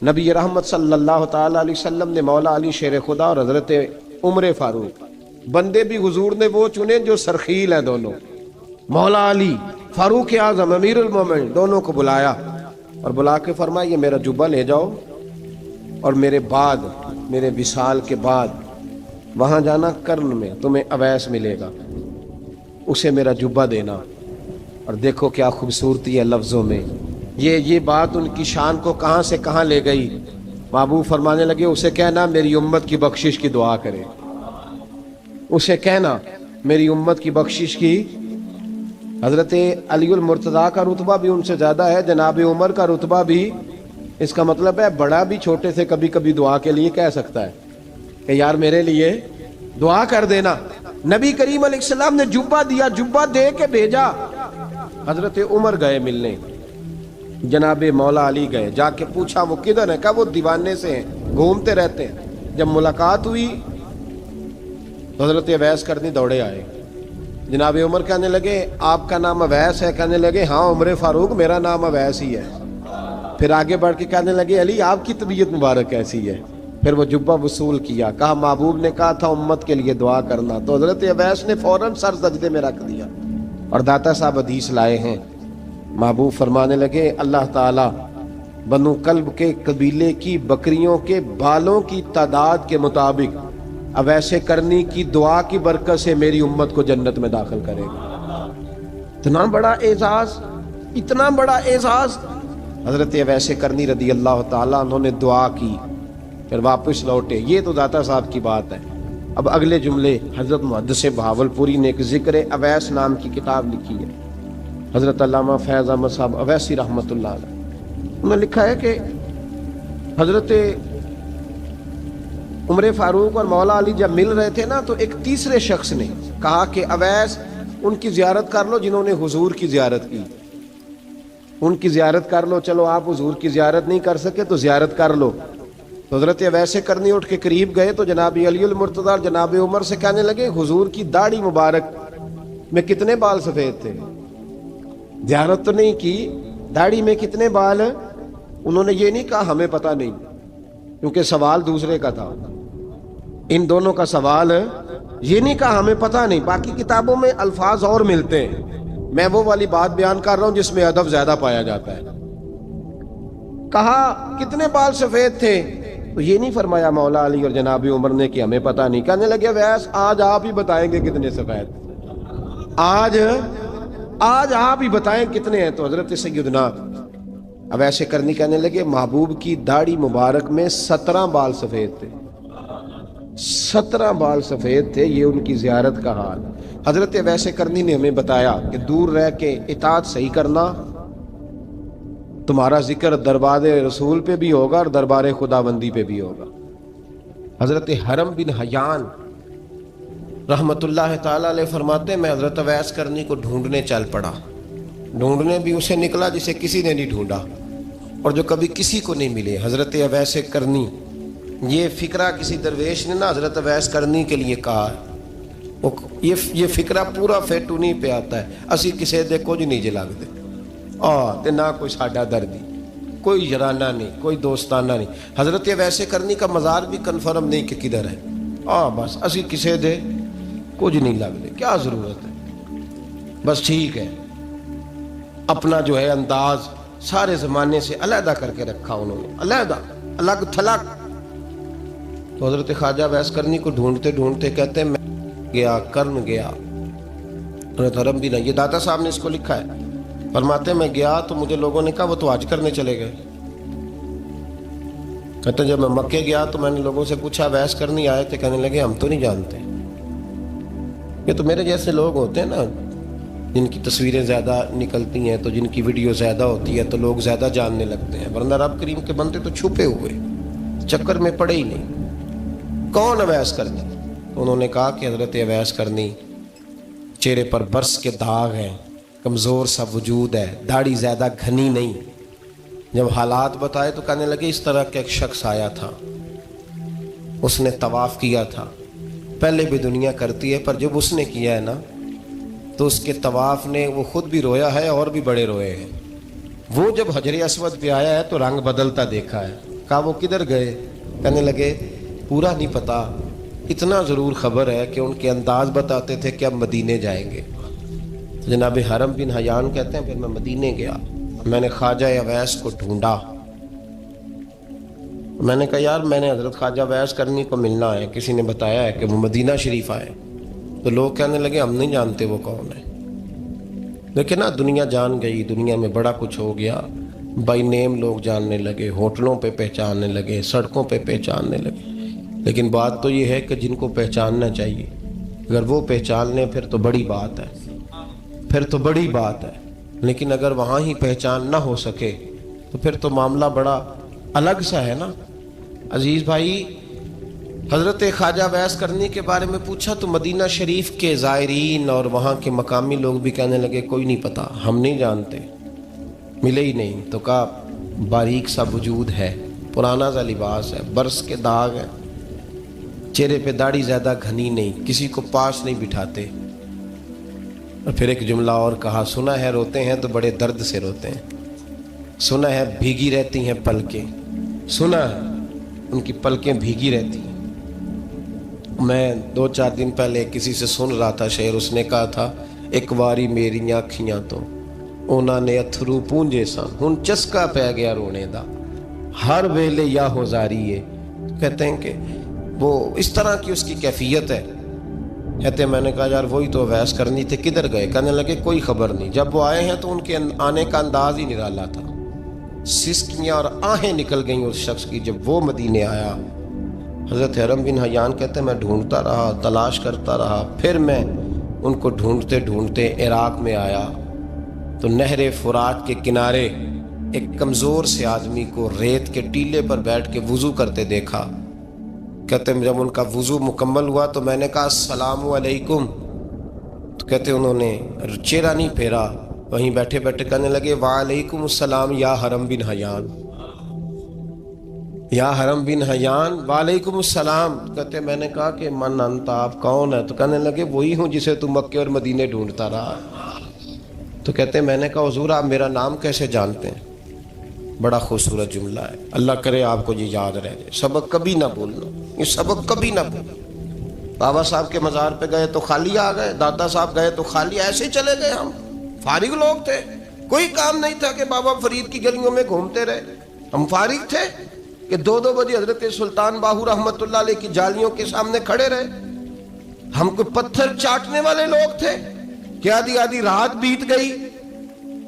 نبی رحمت صلی اللہ تعالی علیہ وسلم نے مولا علی شیر خدا اور حضرت عمر فاروق، بندے بھی حضور نے وہ چنے جو سرخیل ہیں دونوں، مولا علی فاروق اعظم امیر المومنین، دونوں کو بلایا اور بلا کے فرمایا یہ میرا جبہ لے جاؤ اور میرے بعد، میرے وصال کے بعد وہاں جانا کرن میں تمہیں اویس ملے گا، اسے میرا جبہ دینا۔ اور دیکھو کیا خوبصورتی ہے لفظوں میں، یہ بات ان کی شان کو کہاں سے کہاں لے گئی۔ محبوب فرمانے لگے اسے کہنا میری امت کی بخشش کی دعا کرے، اسے کہنا میری امت کی بخشش کی۔ حضرت علی المرتضیٰ کا رتبہ بھی ان سے زیادہ ہے، جناب عمر کا رتبہ بھی، اس کا مطلب ہے بڑا بھی چھوٹے سے کبھی کبھی دعا کے لیے کہہ سکتا ہے کہ یار میرے لیے دعا کر دینا۔ نبی کریم علیہ السلام نے جبہ دیا، جبہ دے کے بھیجا۔ حضرت عمر گئے ملنے، جناب مولا علی گئے، جا کے پوچھا وہ کدھر ہے، کہا وہ دیوانے سے ہیں، گھومتے رہتے ہیں۔ جب ملاقات ہوئی تو حضرت اویس کرنی دوڑے آئے، جناب عمر کہنے لگے آپ کا نام اویس ہے؟ کہنے لگے ہاں عمر فاروق میرا نام اویس ہی ہے۔ پھر آگے بڑھ کے کہنے لگے علی آپ کی طبیعت مبارک کیسی ہے؟ پھر وہ جبہ وصول کیا، کہا محبوب نے کہا تھا امت کے لیے دعا کرنا، تو حضرت اویس نے فوراً سر سجدے میں رکھ دیا۔ اور داتا صاحب حدیث لائے ہیں، محبوب فرمانے لگے اللہ تعالیٰ بنو کلب کے قبیلے کی بکریوں کے بالوں کی تعداد کے مطابق اویس کرنی کی دعا کی برکت سے میری امت کو جنت میں داخل کرے گا۔ اتنا بڑا اعزاز، اتنا بڑا اعزاز۔ حضرت اویس کرنی رضی اللہ تعالیٰ انہوں نے دعا کی، پھر واپس لوٹے۔ یہ تو داتا صاحب کی بات ہے۔ اب اگلے جملے حضرت محدث بہاولپوری نے ایک ذکر اویس نام کی کتاب لکھی ہے، حضرت علامہ فیض احمد صاحب اویسی رحمۃ اللہ علیہ، انہوں نے لکھا ہے کہ حضرت عمر فاروق اور مولا علی جب مل رہے تھے نا تو ایک تیسرے شخص نے کہا کہ اویس ان کی زیارت کر لو جنہوں نے حضور کی زیارت کی، ان کی زیارت کر لو، چلو آپ حضور کی زیارت نہیں کر سکے تو زیارت کر لو۔ تو حضرت اویس کرنی اٹھ کے قریب گئے تو جناب علی المرتضیٰ اور جناب عمر سے کہنے لگے حضور کی داڑھی مبارک میں کتنے بال سفید تھے؟ زیارت تو نہیں کی، داڑھی میں کتنے بال؟ انہوں نے یہ نہیں کہا ہمیں پتہ نہیں، کیونکہ سوال دوسرے کا تھا۔ ان دونوں کا سوال یہ نہیں کہا ہمیں پتہ نہیں، باقی کتابوں میں الفاظ اور ملتے ہیں، میں وہ والی بات بیان کر رہا ہوں جس میں ادب زیادہ پایا جاتا ہے۔ کہا کتنے بال سفید تھے؟ تو یہ نہیں فرمایا مولا علی اور جناب عمر نے کہ ہمیں پتہ نہیں، کہنے لگے ویس آج آپ ہی بتائیں گے کتنے سفید، آج آپ ہی بتائیں کتنے ہیں۔ تو حضرت سیدنا اویس کرنی کہنے لگے محبوب کی داڑھی مبارک میں 17 بال سفید تھے، 17 بال سفید تھے، یہ ان کی زیارت کا حال۔ حضرت اویس کرنی نے ہمیں بتایا کہ دور رہ کے اطاعت صحیح کرنا، تمہارا ذکر دربار رسول پہ بھی ہوگا اور دربار خداوندی پہ بھی ہوگا۔ حضرت حرم بن حیان رحمت اللہ تعالیٰ علیہ فرماتے ہیں میں حضرت اویس کرنی کو ڈھونڈنے چل پڑا، ڈھونڈنے بھی اسے نکلا جسے کسی نے نہیں ڈھونڈا اور جو کبھی کسی کو نہیں ملے۔ حضرت اویس کرنی، یہ فکرہ کسی درویش نے نا حضرت اویس کرنی کے لیے کہا ہے، یہ فکرہ پورا فیٹونی پہ آتا ہے، اسی کسے دے کچھ نہیں جے لگتے تے نہ کوئی ساڈا دردی، کوئی یارانہ نہیں، کوئی دوستانہ نہیں۔ حضرت اویس کرنی کا مزار بھی کنفرم نہیں کہ کدھر ہے، بس اسی کسے دے کچھ نہیں لگتے، کیا ضرورت ہے، بس ٹھیک ہے۔ اپنا جو ہے انداز سارے زمانے سے علیحدہ کر کے رکھا انہوں نے، علیحدہ، الگ تھلگ۔ تو حضرت خواجہ اویس کرنی کو ڈھونڈتے ڈھونڈتے کہتے ہیں میں گیا، کرن گیا، حضرت حرم بھی نہیں، یہ داتا صاحب نے اس کو لکھا ہے، فرماتے ہیں میں گیا تو مجھے لوگوں نے کہا وہ تو حج کرنے چلے گئے۔ کہتے ہیں جب میں مکے گیا تو میں نے لوگوں سے پوچھا اویس کرنی آئے تھے؟ کہنے لگے ہم تو نہیں جانتے۔ یہ تو میرے جیسے لوگ ہوتے ہیں نا جن کی تصویریں زیادہ نکلتی ہیں تو جن کی ویڈیو زیادہ ہوتی ہے تو لوگ زیادہ جاننے لگتے ہیں، ورنہ رب کریم کے بندے تو چھپے ہوئے چکر میں پڑے ہی نہیں۔ کون اویس کرنی؟ انہوں نے کہا کہ حضرت اویس کرنی، چہرے پر برس کے داغ ہیں، کمزور سا وجود ہے، داڑھی زیادہ گھنی نہیں۔ جب حالات بتائے تو کہنے لگے اس طرح کا ایک شخص آیا تھا، اس نے طواف کیا تھا، پہلے بھی دنیا کرتی ہے پر جب اس نے کیا ہے نا تو اس کے طواف نے وہ خود بھی رویا ہے اور بھی بڑے روئے ہیں۔ وہ جب حجر اسود پہ آیا ہے تو رنگ بدلتا دیکھا ہے، کہا وہ کدھر گئے؟ کہنے لگے پورا نہیں پتا، اتنا ضرور خبر ہے کہ ان کے انداز بتاتے تھے کہ اب مدینے جائیں گے۔ جناب حرم بن حیان کہتے ہیں پھر میں مدینے گیا، میں نے خواجہ اویس کو ڈھونڈا، میں نے کہا یار میں نے حضرت خواجہ اویس کرنی کو ملنا ہے، کسی نے بتایا ہے کہ وہ مدینہ شریف آئے، تو لوگ کہنے لگے ہم نہیں جانتے وہ کون ہے۔ لیکن نا دنیا جان گئی، دنیا میں بڑا کچھ ہو گیا، بائی نیم لوگ جاننے لگے، ہوٹلوں پہ پہچاننے لگے، سڑکوں پہ پہچاننے لگے، لیکن بات تو یہ ہے کہ جن کو پہچاننا چاہیے اگر وہ پہچان لیں پھر تو بڑی بات ہے، پھر تو بڑی بات ہے، لیکن اگر وہاں ہی پہچان نہ ہو سکے تو پھر تو معاملہ بڑا الگ سا ہے نا۔ عزیز بھائی، حضرت خواجہ اویس کرنی کے بارے میں پوچھا تو مدینہ شریف کے زائرین اور وہاں کے مقامی لوگ بھی کہنے لگے کوئی نہیں پتا، ہم نہیں جانتے، ملے ہی نہیں۔ تو کہا باریک سا وجود ہے، پرانا سا لباس ہے، برس کے داغ ہے، چہرے پہ داڑھی زیادہ گھنی نہیں، کسی کو پاس نہیں بٹھاتے۔ اور پھر ایک جملہ اور کہا، سنا ہے روتے ہیں تو بڑے درد سے روتے ہیں، سنا ہے بھیگی رہتی ہیں پلکیں، سنا ہے ان کی پلکیں بھیگی رہتی ہیں۔ میں 2-4 دن پہلے کسی سے سن رہا تھا شعر، اس نے کہا تھا ایک واری میریاں اکھیاں تو انہوں نے اتھرو پونجے سن، ہن چسکا پہ گیا رونے دا، ہر ویلے یا ہوزاری ہے۔ کہتے ہیں کہ وہ اس طرح کی اس کی کیفیت ہے۔ کہتے ہیں میں نے کہا یار وہی تو اویس کرنی تھے، کدھر گئے؟ کہنے لگے کوئی خبر نہیں، جب وہ آئے ہیں تو ان کے آنے کا انداز ہی نرالا تھا، سسکیاں اور آہیں نکل گئیں اس شخص کی جب وہ مدینے آیا۔ حضرت حرم بن حیان کہتے ہیں میں ڈھونڈتا رہا، تلاش کرتا رہا، پھر میں ان کو ڈھونڈتے ڈھونڈتے عراق میں آیا تو نہر فرات کے کنارے ایک کمزور سے آدمی کو ریت کے ٹیلے پر بیٹھ کے وضو کرتے دیکھا۔ کہتے ہیں جب ان کا وضو مکمل ہوا تو میں نے کہا السلام علیکم، تو کہتے ہیں انہوں نے چہرہ نہیں پھیرا، وہیں بیٹھے بیٹھے کہنے لگے وعلیکم السلام یا حرم بن حیان، یا حرم بن حیان وعلیکم السلام۔ کہتے میں نے کہا کہ من انت، آپ کون ہے؟ تو کہنے لگے وہی ہوں جسے تو مکے اور مدینے ڈھونڈتا رہا۔ تو کہتے میں نے کہا حضور آپ میرا نام کیسے جانتے ہیں؟ بڑا خوبصورت جملہ ہے، اللہ کرے آپ کو یہ یاد رہ جائے، سبق کبھی نہ بھولنا، یہ سبق کبھی نہ بھولنا۔ بابا صاحب کے مزار پہ گئے تو خالی آ گئے، دادا صاحب گئے تو خالی، ایسے ہی چلے گئے، ہم فارغ لوگ تھے، کوئی کام نہیں تھا کہ بابا فرید کی گلیوں میں گھومتے رہے، ہم فارغ تھے کہ 2 بجے حضرت سلطان باہو رحمت اللہ علیہ کی جالیوں کے سامنے کھڑے رہے۔ ہم کوئی پتھر چاٹنے والے لوگ تھے کہ آدھی رات بیت گئی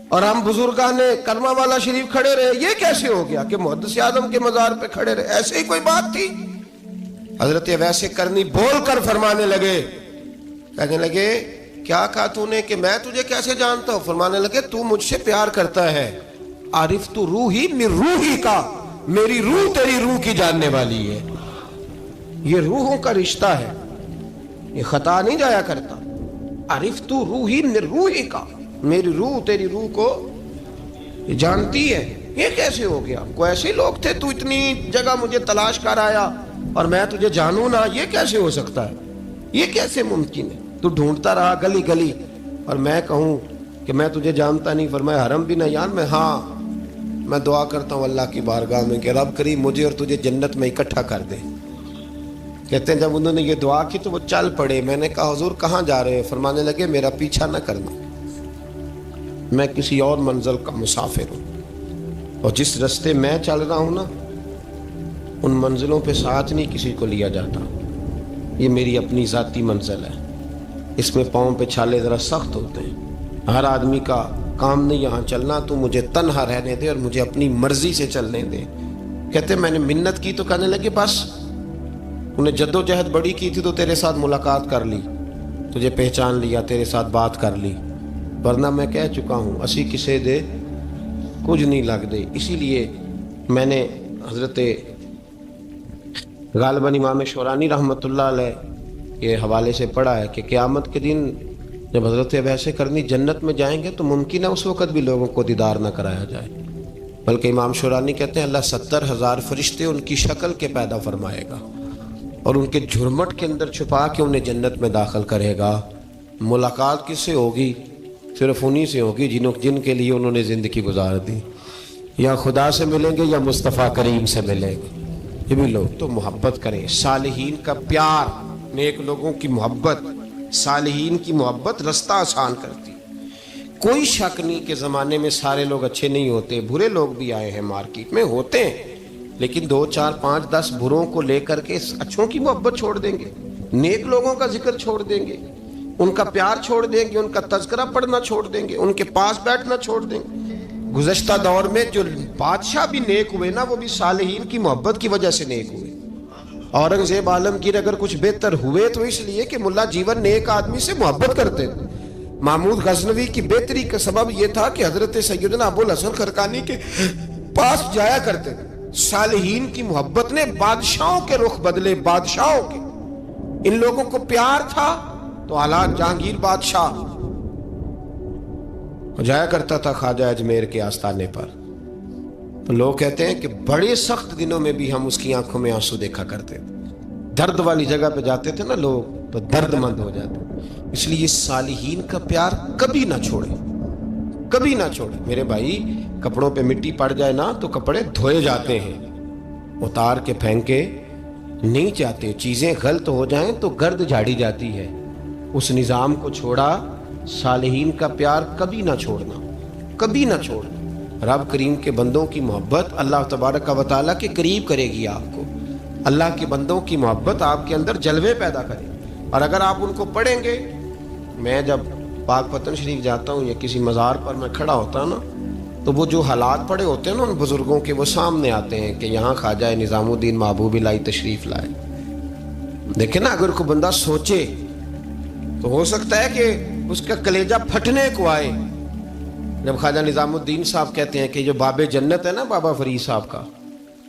اور ہم بزرگان کلمہ والا شریف کھڑے رہے؟ یہ کیسے ہو گیا کہ محدث اعظم کے مزار پہ کھڑے رہے؟ ایسے ہی کوئی بات تھی؟ حضرت اویس کرنی بول کر فرمانے لگے، کہنے لگے کیا کہا تو نے کہ میں تجھے کیسے جانتا ہوں؟ فرمانے لگے تو مجھ سے پیار کرتا ہے، عارف تو روحی من روحی کا، میری روح تیری روح کی جاننے والی ہے، یہ روحوں کا رشتہ ہے، یہ خطا نہیں جایا کرتا۔ عارف تو روحی من روحی کا، میری روح تیری روح کو جانتی ہے۔ یہ کیسے ہو گیا؟ کوئی ایسے لوگ تھے تو اتنی جگہ مجھے تلاش کر آیا اور میں تجھے جانوں نہ؟ یہ کیسے ہو سکتا ہے؟ یہ کیسے ممکن ہے؟ تو ڈھونڈتا رہا گلی گلی اور میں کہوں کہ میں تجھے جانتا نہیں؟ فرمایا حرم بن حیان میں، ہاں میں دعا کرتا ہوں اللہ کی بارگاہ میں کہ رب کریم مجھے اور تجھے جنت میں اکٹھا کر دے۔ کہتے ہیں جب انہوں نے یہ دعا کی تو وہ چل پڑے۔ میں نے کہا حضور کہاں جا رہے ہیں؟ فرمانے لگے میرا پیچھا نہ کرنا، میں کسی اور منزل کا مسافر ہوں، اور جس رستے میں چل رہا ہوں نا ان منزلوں پہ ساتھ نہیں کسی کو لیا جاتا، یہ میری اپنی ذاتی منزل ہے، اس میں پاؤں پہ چھالے ذرا سخت ہوتے ہیں، ہر آدمی کا کام نہیں یہاں چلنا، تو مجھے تنہا رہنے دے اور مجھے اپنی مرضی سے چلنے دے۔ کہتے میں نے منت کی تو کہنے لگے بس، انہیں جد و جہد بڑی کی تھی تو تیرے ساتھ ملاقات کر لی، تجھے پہچان لیا، تیرے ساتھ بات کر لی، ورنہ میں کہہ چکا ہوں اسی کسے دے کچھ نہیں لگ دے۔ اسی لیے میں نے حضرت غالباً امام شورانی رحمۃ اللہ علیہ کے حوالے سے پڑھا ہے کہ قیامت کے دن جب حضرت اویس کرنی جنت میں جائیں گے تو ممکن ہے اس وقت بھی لوگوں کو دیدار نہ کرایا جائے، بلکہ امام شورانی کہتے ہیں اللہ 70,000 فرشتے ان کی شکل کے پیدا فرمائے گا اور ان کے جھرمٹ کے اندر چھپا کے انہیں جنت میں داخل کرے گا۔ ملاقات کس سے ہوگی؟ صرف انہی سے ہوگی جن کے لیے انہوں نے زندگی گزار دی۔ یا خدا سے ملیں گے یا مصطفیٰ کریم سے ملیں گے. یہ بھی لوگ تو محبت کریں. صالحین کا پیار، نیک لوگوں کی محبت، صالحین کی محبت رستہ آسان کرتی. کوئی شک نہیں کہ زمانے میں سارے لوگ اچھے نہیں ہوتے، برے لوگ بھی آئے ہیں مارکیٹ میں، ہوتے ہیں، لیکن 2 4 5 10 بروں کو لے کر کے اچھوں کی محبت چھوڑ دیں گے، نیک لوگوں کا ذکر چھوڑ دیں گے، ان کا پیار چھوڑ دیں گے، ان کا تذکرہ پڑھنا چھوڑ دیں گے، ان کے پاس بیٹھنا چھوڑ دیں گے. گزشتہ دور میں جو بادشاہ بھی نیک ہوئے نا، وہ بھی صالحین کی محبت کی وجہ سے نیک ہوئے. اورنگزیب عالمگیر اگر کچھ بہتر ہوئے تو اس لیے کہ ملا جیون نیک آدمی سے محبت کرتے تھے. محمود غزنوی کی بہتری کا سبب یہ تھا کہ حضرت سیدنا ابوالحسن خرقانی کے پاس جایا کرتے تھے. صالحین کی محبت نے بادشاہوں کے رخ بدلے، بادشاہوں کے. ان لوگوں کو پیار تھا تو حالات جہانگیر بادشاہ جایا کرتا تھا خواجہ اجمیر کے آستانے پر، تو لوگ کہتے ہیں کہ بڑے سخت دنوں میں بھی ہم اس کی آنکھوں میں آنسو دیکھا کرتے تھے. درد والی جگہ پہ جاتے تھے نا لوگ تو درد مند ہو جاتے. اس لیے صالحین کا پیار کبھی نہ چھوڑے، کبھی نہ چھوڑے. میرے بھائی کپڑوں پہ مٹی پڑ جائے نا تو کپڑے دھوئے جاتے ہیں، اتار کے پھینکے نہیں چاہتے. چیزیں غلط ہو جائیں تو گرد جھاڑی جاتی ہے. اس نظام کو چھوڑا. صالحین کا پیار کبھی نہ چھوڑنا، کبھی نہ چھوڑنا. رب کریم کے بندوں کی محبت اللہ تبارک و تعالیٰ کے قریب کرے گی آپ کو. اللہ کے بندوں کی محبت آپ کے اندر جلوے پیدا کرے. اور اگر آپ ان کو پڑھیں گے، میں جب پاک پتن شریف جاتا ہوں یا کسی مزار پر میں کھڑا ہوتا ہوں نا، تو وہ جو حالات پڑے ہوتے ہیں نا ان بزرگوں کے، وہ سامنے آتے ہیں کہ یہاں خواجہ نظام الدین محبوب الہی تشریف لائے. دیکھیں نا، اگر کوئی بندہ سوچے تو ہو سکتا ہے کہ اس کا کلیجہ پھٹنے کو آئے جب خواجہ نظام الدین صاحب کہتے ہیں کہ جو باب جنت ہے نا بابا فرید صاحب کا،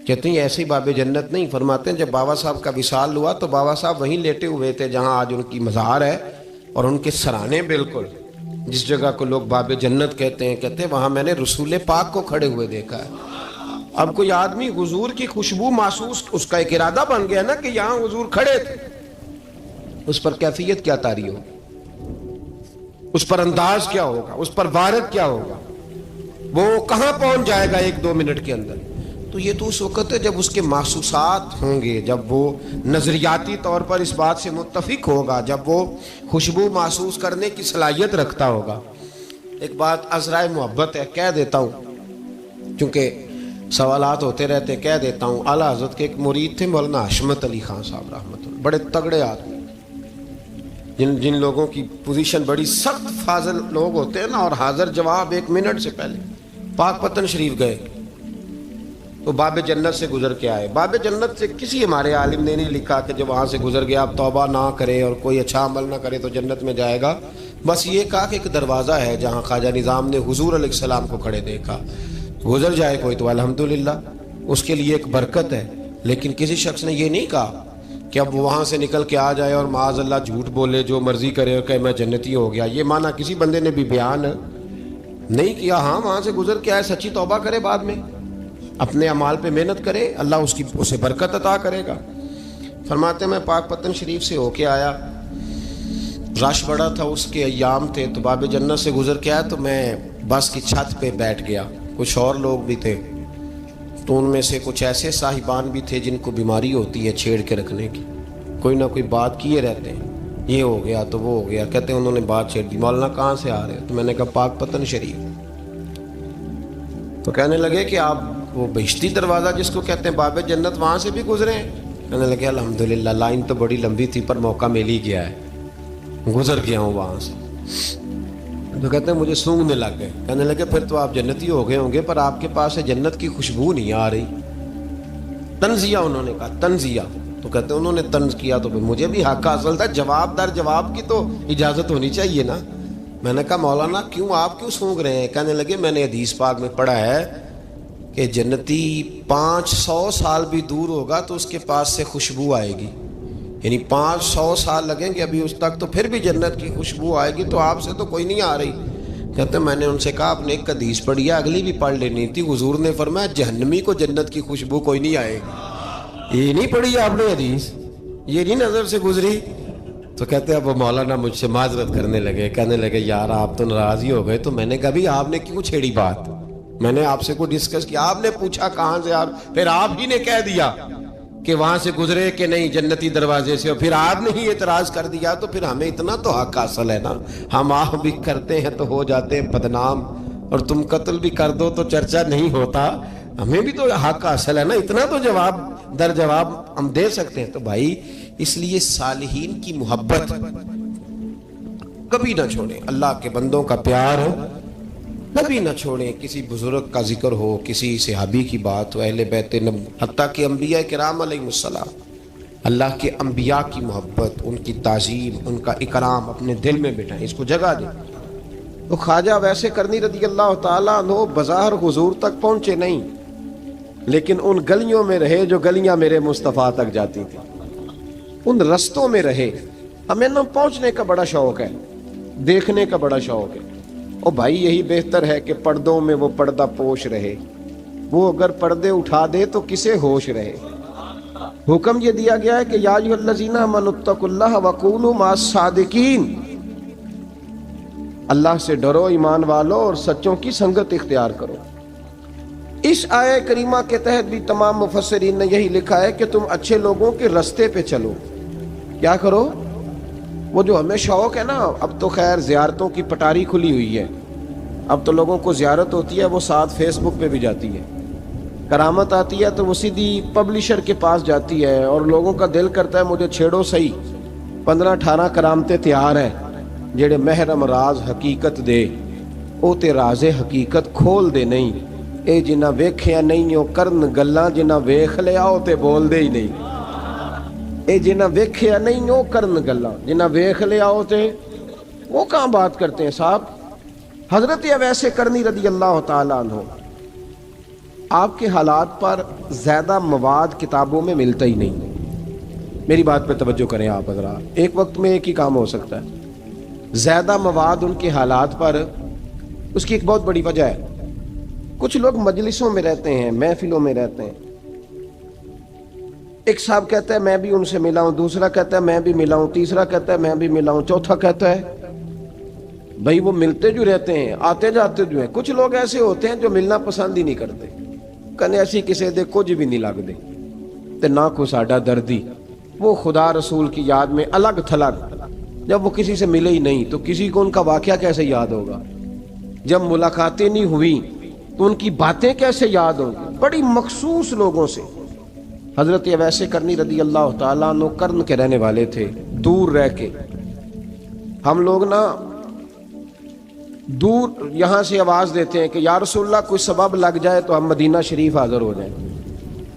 کہتے ہیں ایسے ہی باب جنت نہیں. فرماتے ہیں جب بابا صاحب کا وصال ہوا تو بابا صاحب وہیں لیٹے ہوئے تھے جہاں آج ان کی مزار ہے، اور ان کے سرانے بالکل جس جگہ کو لوگ باب جنت کہتے ہیں، کہتے ہیں وہاں میں نے رسول پاک کو کھڑے ہوئے دیکھا ہے. اب کوئی آدمی حضور کی خوشبو محسوس، اس کا ایک ارادہ بن گیا نا کہ یہاں حضور کھڑے تھے، اس پر کیفیت کیا طاری ہو، اس پر انداز کیا ہوگا، اس پر وارد کیا ہوگا، وہ کہاں پہنچ جائے گا 1 2 منٹ کے اندر. تو یہ تو اس وقت ہے جب اس کے محسوسات ہوں گے، جب وہ نظریاتی طور پر اس بات سے متفق ہوگا، جب وہ خوشبو محسوس کرنے کی صلاحیت رکھتا ہوگا. ایک بات عذرائے محبت ہے، کہہ دیتا ہوں کیونکہ سوالات ہوتے رہتے، کہہ دیتا ہوں. اعلیٰ حضرت کے ایک مرید تھے مولانا حشمت علی خان صاحب رحمۃ اللہ، بڑے تگڑے آدمی، جن لوگوں کی پوزیشن بڑی سخت فاضل لوگ ہوتے ہیں نا، اور حاضر جواب 1 منٹ سے پہلے. پاک پتن شریف گئے تو باب جنت سے گزر کے آئے. باب جنت سے کسی ہمارے عالم نے نہیں لکھا کہ جب وہاں سے گزر گیا اب توبہ نہ کرے اور کوئی اچھا عمل نہ کرے تو جنت میں جائے گا. بس یہ کہا کہ ایک دروازہ ہے جہاں خواجہ نظام نے حضور علیہ السلام کو کھڑے دیکھا، گزر جائے کوئی تو الحمدللہ اس کے لیے ایک برکت ہے. لیکن کسی شخص نے یہ نہیں کہا کہ اب وہاں سے نکل کے آ جائے اور معاذ اللہ جھوٹ بولے، جو مرضی کرے اور کہ میں جنتی ہو گیا. یہ معنی کسی بندے نے بھی بیان نہیں کیا. ہاں وہاں سے گزر کے آئے، سچی توبہ کرے، بعد میں اپنے اعمال پہ محنت کرے، اللہ اسے برکت عطا کرے گا. فرماتے میں پاک پتن شریف سے ہو کے آیا، رش بڑا تھا، اس کے ایام تھے، تو باب جنت سے گزر کے آیا تو میں بس کی چھت پہ بیٹھ گیا. کچھ اور لوگ بھی تھے، تو ان میں سے کچھ ایسے صاحبان بھی تھے جن کو بیماری ہوتی ہے چھیڑ کے رکھنے کی، کوئی نہ کوئی بات کیے رہتے ہیں، یہ ہو گیا تو وہ ہو گیا. کہتے ہیں انہوں نے بات چھیڑ دی، مولانا کہاں سے آ رہے؟ تو میں نے کہا پاک پتن شریف. تو کہنے لگے کہ آپ وہ بہشتی دروازہ جس کو کہتے ہیں باب جنت، وہاں سے بھی گزرے ہیں؟ کہنے لگے الحمدللہ، لائن تو بڑی لمبی تھی پر موقع مل ہی گیا ہے، گزر گیا ہوں وہاں سے. تو کہتے ہیں مجھے سونگنے لگ گئے. کہنے لگے پھر تو آپ جنتی ہو گئے ہوں گے، پر آپ کے پاس سے جنت کی خوشبو نہیں آ رہی. تنزیہ انہوں نے کہا، تنزیہ. تو کہتے ہیں انہوں نے طنز کیا تو مجھے بھی حق حاصل تھا، جواب در جواب کی تو اجازت ہونی چاہیے نا. میں نے کہا مولانا کیوں، آپ کیوں سونگ رہے ہیں؟ کہنے لگے میں نے حدیث پاک میں پڑھا ہے کہ جنتی 500 سال بھی دور ہوگا تو اس کے پاس سے خوشبو آئے گی، یعنی 500 سال لگیں گے ابھی اس تک، تو پھر بھی جنت کی خوشبو آئے گی. تو آپ سے تو کوئی نہیں آ رہی. کہتے میں نے ان سے کہا آپ نے ایک حدیث پڑھی ہے، اگلی بھی پڑھ لینی تھی. حضور نے فرمایا جہنمی کو جنت کی خوشبو کوئی نہیں آئے گی. یہ نہیں پڑھی آپ نے حدیث، یہ نہیں نظر سے گزری؟ تو کہتے اب وہ مولانا مجھ سے معذرت کرنے لگے، کہنے لگے یار آپ تو ناراض ہی ہو گئے. تو میں نے کہا بھی آپ نے کیوں چھیڑی بات؟ میں نے آپ سے کوئی ڈسکس کیا، آپ نے پوچھا کہاں سے، آپ پھر آپ ہی نے کہہ دیا کہ وہاں سے گزرے کہ نہیں جنتی دروازے سے، اور پھر آپ نے ہی اعتراض کر دیا، تو پھر ہمیں اتنا تو حق حاصل ہے نا، ہم آہ بھی کرتے ہیں تو ہو جاتے ہیں بدنام، اور تم قتل بھی کر دو تو چرچا نہیں ہوتا، ہمیں بھی تو حق حاصل ہے نا، اتنا تو جواب در جواب ہم دے سکتے ہیں۔ تو بھائی اس لیے صالحین کی محبت کبھی نہ چھوڑیں، اللہ کے بندوں کا پیار ہو کبھی نہ چھوڑیں، کسی بزرگ کا ذکر ہو، کسی صحابی کی بات ہو، اہل بیت نبی، حتیٰ کہ انبیاء کرام علیہ السلام، اللہ کے انبیاء کی محبت، ان کی تعظیم، ان کا اکرام اپنے دل میں بٹھائیں، اس کو جگہ دیں۔ تو خواجہ ویسے کرنی رضی اللہ تعالیٰ عنہ بظاہر حضور تک پہنچے نہیں، لیکن ان گلیوں میں رہے جو گلیاں میرے مصطفیٰ تک جاتی تھی، ان رستوں میں رہے۔ ہمیں نہ پہنچنے کا بڑا شوق ہے، دیکھنے کا بڑا شوق ہے، اور بھائی یہی بہتر ہے کہ پردوں میں وہ پردہ پوش رہے، وہ اگر پردے اٹھا دے تو کسے ہوش رہے۔ حکم یہ دیا گیا ہے کہ یا ایھا الذین آمنوا اتقوا اللہ وکونوا مع الصادقین، اللہ سے ڈرو ایمان والو اور سچوں کی سنگت اختیار کرو۔ اس آیہ کریمہ کے تحت بھی تمام مفسرین نے یہی لکھا ہے کہ تم اچھے لوگوں کے رستے پہ چلو۔ کیا کرو؟ وہ جو ہمیں شوق ہے نا، اب تو خیر زیارتوں کی پٹاری کھلی ہوئی ہے، اب تو لوگوں کو زیارت ہوتی ہے وہ ساتھ فیس بک پہ بھی جاتی ہے، کرامت آتی ہے تو وہ سیدھی پبلشر کے پاس جاتی ہے، اور لوگوں کا دل کرتا ہے مجھے چھیڑو صحیح، 15-18 کرامتیں تیار ہیں، جڑے محرم راز حقیقت دے او تے راز حقیقت کھول دے نہیں، اے جنہ ویکھیا نہیں او کرن گلاں، جنہ ویکھ لیا او تے بول دے ہی نہیں، اے جنہ ویکھیا نہیں او کرن گلاں، جنہ ویکھ لیا او تے وہ کہاں بات کرتے ہیں صاحب۔ حضرت اویس کرنی رضی اللہ تعالیٰ عنہ، آپ کے حالات پر زیادہ مواد کتابوں میں ملتا ہی نہیں، میری بات پہ توجہ کریں آپ حضرات، ایک وقت میں ایک ہی کام ہو سکتا ہے، زیادہ مواد ان کے حالات پر، اس کی ایک بہت بڑی وجہ ہے، کچھ لوگ مجلسوں میں رہتے ہیں، محفلوں میں رہتے ہیں، ایک صاحب کہتا ہے میں بھی ان سے ملا ہوں، دوسرا کہتا ہے میں بھی ملا ہوں، تیسرا کہتا ہے میں بھی ملا ہوں، چوتھا کہتا ہے بھائی وہ ملتے جو رہتے ہیں، آتے جاتے جو ہیں۔ کچھ لوگ ایسے ہوتے ہیں جو ملنا پسند ہی نہیں کرتے، کنے ایسی کسی دے کچھ بھی نہیں لگ دے تے نہ کو ساڈا دردی، وہ خدا رسول کی یاد میں الگ تھلگ، جب وہ کسی سے ملے ہی نہیں تو کسی کو ان کا واقعہ کیسے یاد ہوگا، جب ملاقاتیں نہیں ہوئی تو ان کی باتیں کیسے یاد ہوں گی، بڑی مخصوص لوگوں سے۔ حضرت اویس کرنی رضی اللہ تعالیٰ عنہ کرن کے رہنے والے تھے، دور رہ کے، ہم لوگ نا دور یہاں سے آواز دیتے ہیں کہ یا رسول اللہ کوئی سبب لگ جائے تو ہم مدینہ شریف حاضر ہو جائیں۔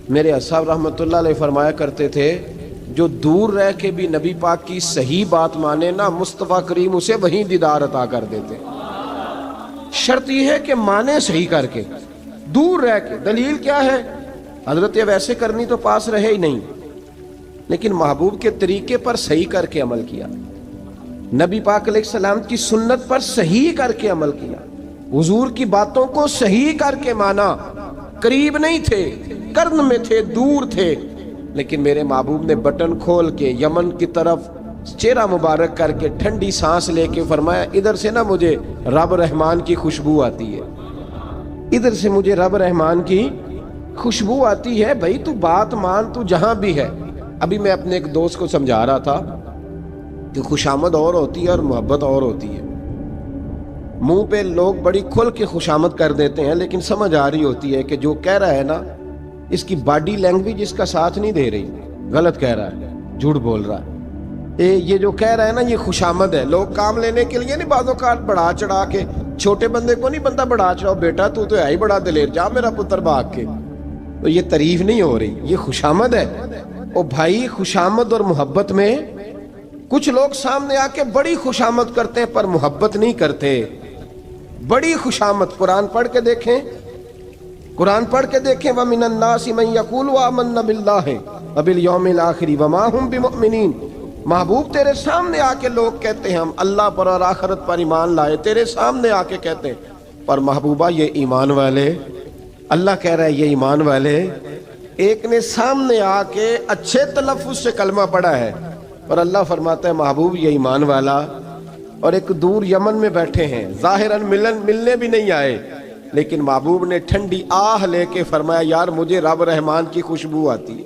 میرے اصحاب رحمۃ اللہ علیہ فرمایا کرتے تھے جو دور رہ کے بھی نبی پاک کی صحیح بات مانے نا، مصطفیٰ کریم اسے وہیں دیدار عطا کر دیتے، شرط یہ ہے کہ مانے صحیح کر کے، دور رہ کے۔ دلیل کیا ہے؟ حضرت اویس کرنی تو پاس رہے ہی نہیں، لیکن محبوب کے طریقے پر صحیح کر کے عمل کیا، نبی پاک علیہ السلام کی سنت پر صحیح کر کے عمل کیا، حضور کی باتوں کو صحیح کر کے مانا۔ قریب نہیں تھے، قرن میں تھے، دور تھے، لیکن میرے محبوب نے بٹن کھول کے یمن کی طرف چہرہ مبارک کر کے ٹھنڈی سانس لے کے فرمایا ادھر سے نا مجھے رب رحمان کی خوشبو آتی ہے، ادھر سے مجھے رب رحمان کی خوشبو آتی ہے، بھائی تو بات مان، تو جہاں بھی ہے۔ ابھی میں اپنے ایک دوست کو سمجھا رہا تھا کہ خوشامد اور ہوتی ہے اور محبت اور ہوتی ہے، منہ پہ لوگ بڑی کھل کے خوشامد کر دیتے ہیں، لیکن سمجھ آ رہی ہوتی ہے کہ جو کہہ رہا ہے نا اس کی باڈی لینگویج اس کا ساتھ نہیں دے رہی، غلط کہہ رہا ہے، جھوٹ بول رہا ہے، یہ جو کہہ رہا ہے نا یہ خوشامد ہے۔ لوگ کام لینے کے لیے نہیں بعض اوقات بڑھا چڑھا کے، چھوٹے بندے کو نہیں بندہ بڑھا چڑھاؤ، بیٹا تو ہے ہی بڑا دلیر، جا میرا پتر بھاگ کے، تو یہ تعریف نہیں ہو رہی، یہ خوشامد ہے۔ او بھائی خوشامد اور محبت میں کچھ لوگ سامنے آ کے بڑی خوشامد کرتے ہیں پر محبت نہیں کرتے، بڑی خوشامد۔ قرآن پڑھ کے دیکھیں، قرآن پڑھ کے دیکھیں، وَمِنَ النَّاسِ مَن يَقُولُ آمَنَّا بِاللَّهِ وَبِالْيَوْمِ الْآخِرِ وَمَا هُمْ بِمُؤْمِنِينَ۔ محبوب تیرے سامنے آ کے لوگ کہتے ہیں ہم اللہ پر اور آخرت پر ایمان لائے، تیرے سامنے آ کے کہتے ہیں، پر محبوبہ یہ ایمان والے، اللہ کہہ رہا ہے یہ ایمان والے، ایک نے سامنے آ کے اچھے تلفظ سے کلمہ پڑھا ہے، اور اللہ فرماتا ہے محبوب یہ ایمان والا، اور ایک دور یمن میں بیٹھے ہیں، ظاہراً ملنے بھی نہیں آئے، لیکن محبوب نے ٹھنڈی آہ لے کے فرمایا یار مجھے رب رحمان کی خوشبو آتی ہے۔